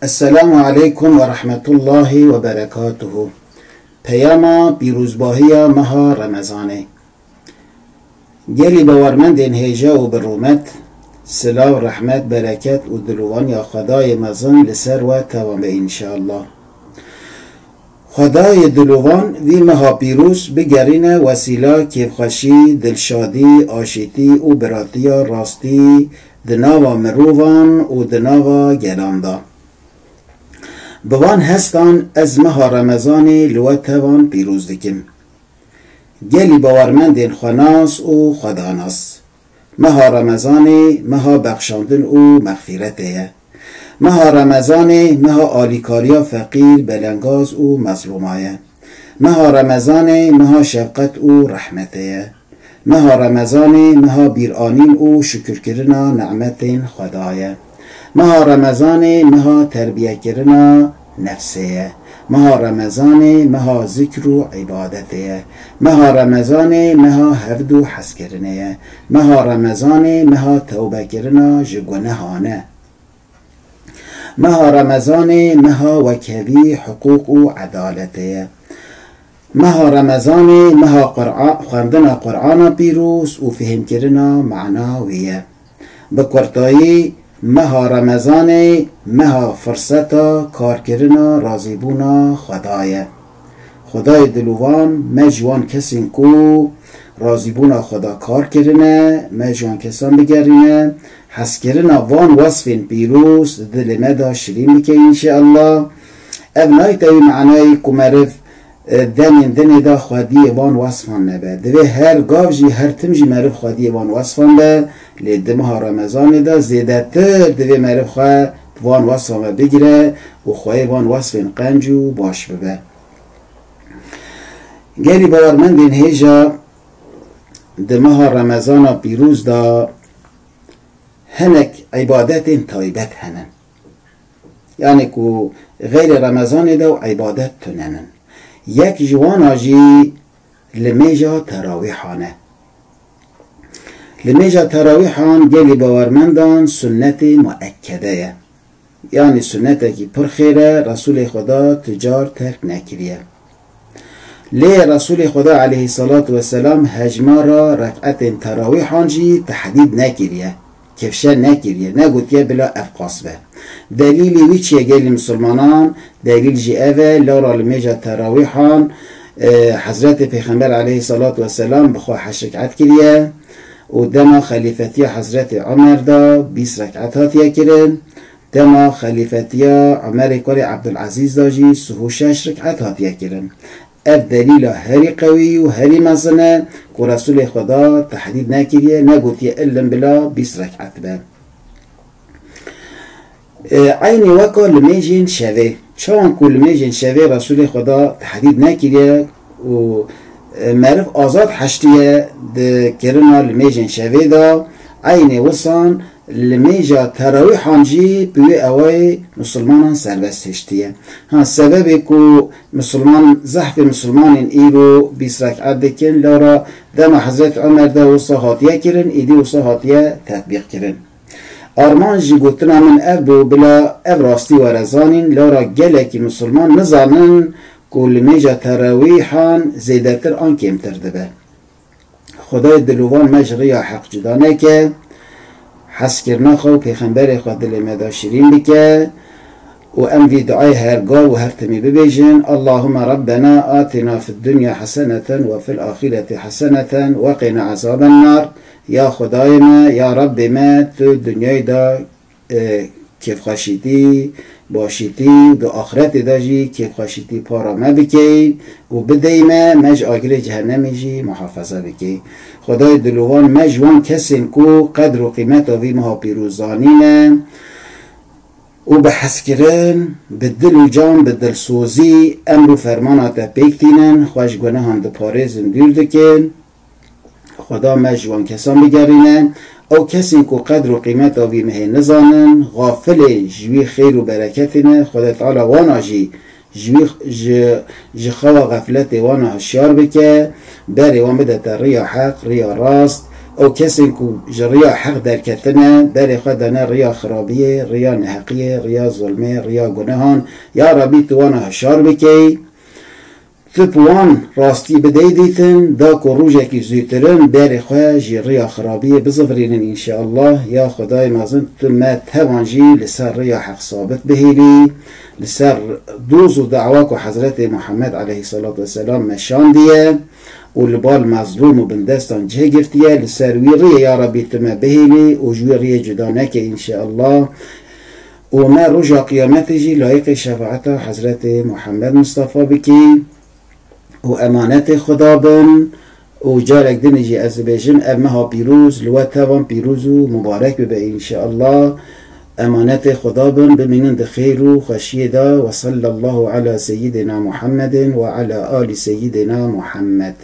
السلام علیکم و رحمت الله و برکاته. پیام پیروزباهی ماه رمضانه. گلی باورمند این هیجا و برومت سلا و رحمت برکت و دلوان یا خدای مزن لسر و توام انشاءالله. خدای دلوان وی مها پیروز بگرین وسیله کیفخشی دلشادی آشیتی و براتی راستی دناوا مروان و دناوا گلاندا بوان هستان از مها رمضانی لوتوان پیروز دکم. گلی باورمند خناس و خداناس. مها رمضانی مها بخشاندن و مغفرته. مها رمضانی مها آلیکاریا فقیر بلنگاز و مظلومایه. مها رمضانی مها شفقت و رحمته. مها رمضانی مها بیرانین و شکر کرنا نعمت خدایه. مها رمضان مها تربیه کرنا نفسه. مها رمضان مها ذکر و عبادته. مها رمضان مها حفظ و حس کرنه. مها رمضان مها توبه کرنا جگنهانه. مها رمضان مها وکوی حقوق و عدالته. مها رمضان مها خواندن قرآن پیروز و فهم کرنا معناویه. بکرتایی مها رمضان مها فرصتا کار کرنا رازیبونا خدایه. خدای دلوان مجوان کسین کو رازیبونا خدا کار کرنه مجوان کسان بگرینه حس کرنا وان وصفین پیروز دل مدا شریم بکه انشاءالله. ابنای تاوی معنای کمرف دنی دا خودی وان وصفان نبه دوی هر گاوجی هر تمجی معرف خودی وان وصفان به لیده مها رمضان دا زیده تر دوی معرف خواه وان وصفان بگیره و خواه وان وصفین قنجو باش ببه. گلی باورمند این هیجا ده مها رمضان پیروز دا هنک عبادت تایبت هنن، یعنی که غیر رمضان دا عبادت تننن. یک جوان آجی لمیجا تراویحانه. لمیجا تراویحان گلی باورمندان سنت مؤکده، یعنی سنت که پر خیره رسول خدا تجار ترک نکریه. لی رسول خدا علیه الصلاة والسلام هجما را رکعت تراویحان جی تحدید نکریه، کفشه نکریه، نگوتیه بلا افقاس به. دلیلی وی چیه گلی مسلمانان؟ دلیل جی اوه لارا لمیجا تراویحان حضرت پیغمبر علیه الصلاة والسلام بخواه 8 رکعت کریه و دما خلیفتی حضرت عمر دا 20 رکعت هاتیه کرن. دما خلیفتی عمر کار عبدالعزیز دا جی 6 رکعت هاتیه کرن. اف دلیل هری قوی و هری مزنه که رسول خدا تحدید نکریه نگوتیه الا بلا 20 رکعت به. عین وکا لمیجین شوه چون که لمیجین شوه رسول خدا تحدید نکریه و معرف آزاد حشتیه ده کرنا لمیجین شوه دا عین وصان لمیجا تراویحان جی بوی اوای مسلمانان سربست هشتیه. ها سببی که مسلمان زحف مسلمانین ایرو 20 رکعت دکن لارا دم حضرت عمر دا وصا هاتیه کرن ایدی وصا هاتیه تطبیق کرن. آرمان جی گوتنا من ابو بلا اب راستی و رزانین لارا گله که مسلمان نزانن که لمیجا تراویحان زیدتر آن کمتر دبه. خدای دلوان مجری حق جدانه که حس کرنا خو پیغمبر خود دل مدا شیرین بکه و ام وی دعای هرگاه و هر تمی ببیجن اللهم ربنا آتنا في الدنيا حسنة وفي الآخرة حسنة وقنا عذاب النار. یا خدای ما یا رب ما تو دنیای دا کیف خاشیتی باشیتی دو آخرت دا جی کیف خاشیتی پارا ما بکی و بدهی ما مج آگر جهنمی جی محافظه بکی. خدای دلوان مجوان کسین کو قدر و قیمت آوی مها پیروزانینه و بحث کرن بدل و جان بدل سوزی امر و فرمانات پیکتینن خوش گناه هم ده پارزن دور دکن. خدا مجوان کسان بگرینن او کسی که قدر و قیمت آوی مه نزانن غافل جوی خیر و برکتینه. خدا تعالی وانا جی خوا غفلت وانا هشیار بکه بری وان بده تا ریا حق ریا راست او کسی که جریا حق در کتنه بری خود دانه ریا خرابیه، ریا نحقیه، ریا ظلمه، ریا گناهان. یا ربی توانا هشار بکی تپوان راستی بدهی دیتن دا که روژه که زیترن بری خواه جی ریا خرابیه بزفرینن انشاءالله. یا خدای مازن تو ما توانجی لسر ریا حق ثابت بهیلی، لسر دوز و دعواک و حضرت محمد علیه الصلاة والسلام مشان دیه و لبال مظلوم و بندستان جه گرتیه لسر وی ریا یا ربی تو ما بهیلی و جوی ریا جدا نکه انشاءالله. و ما رجا قیامت جی لایق شفاعت حضرت محمد مصطفى بکی و امانت خدا بن و جارک دنجی از بیجن امها پیروز لوتوان پیروز و مبارک ببه انشاءالله. امانت خدا بن بمینند خیر و خشیه دا و صلی الله علی سیدنا محمد و علی آل سیدنا محمد.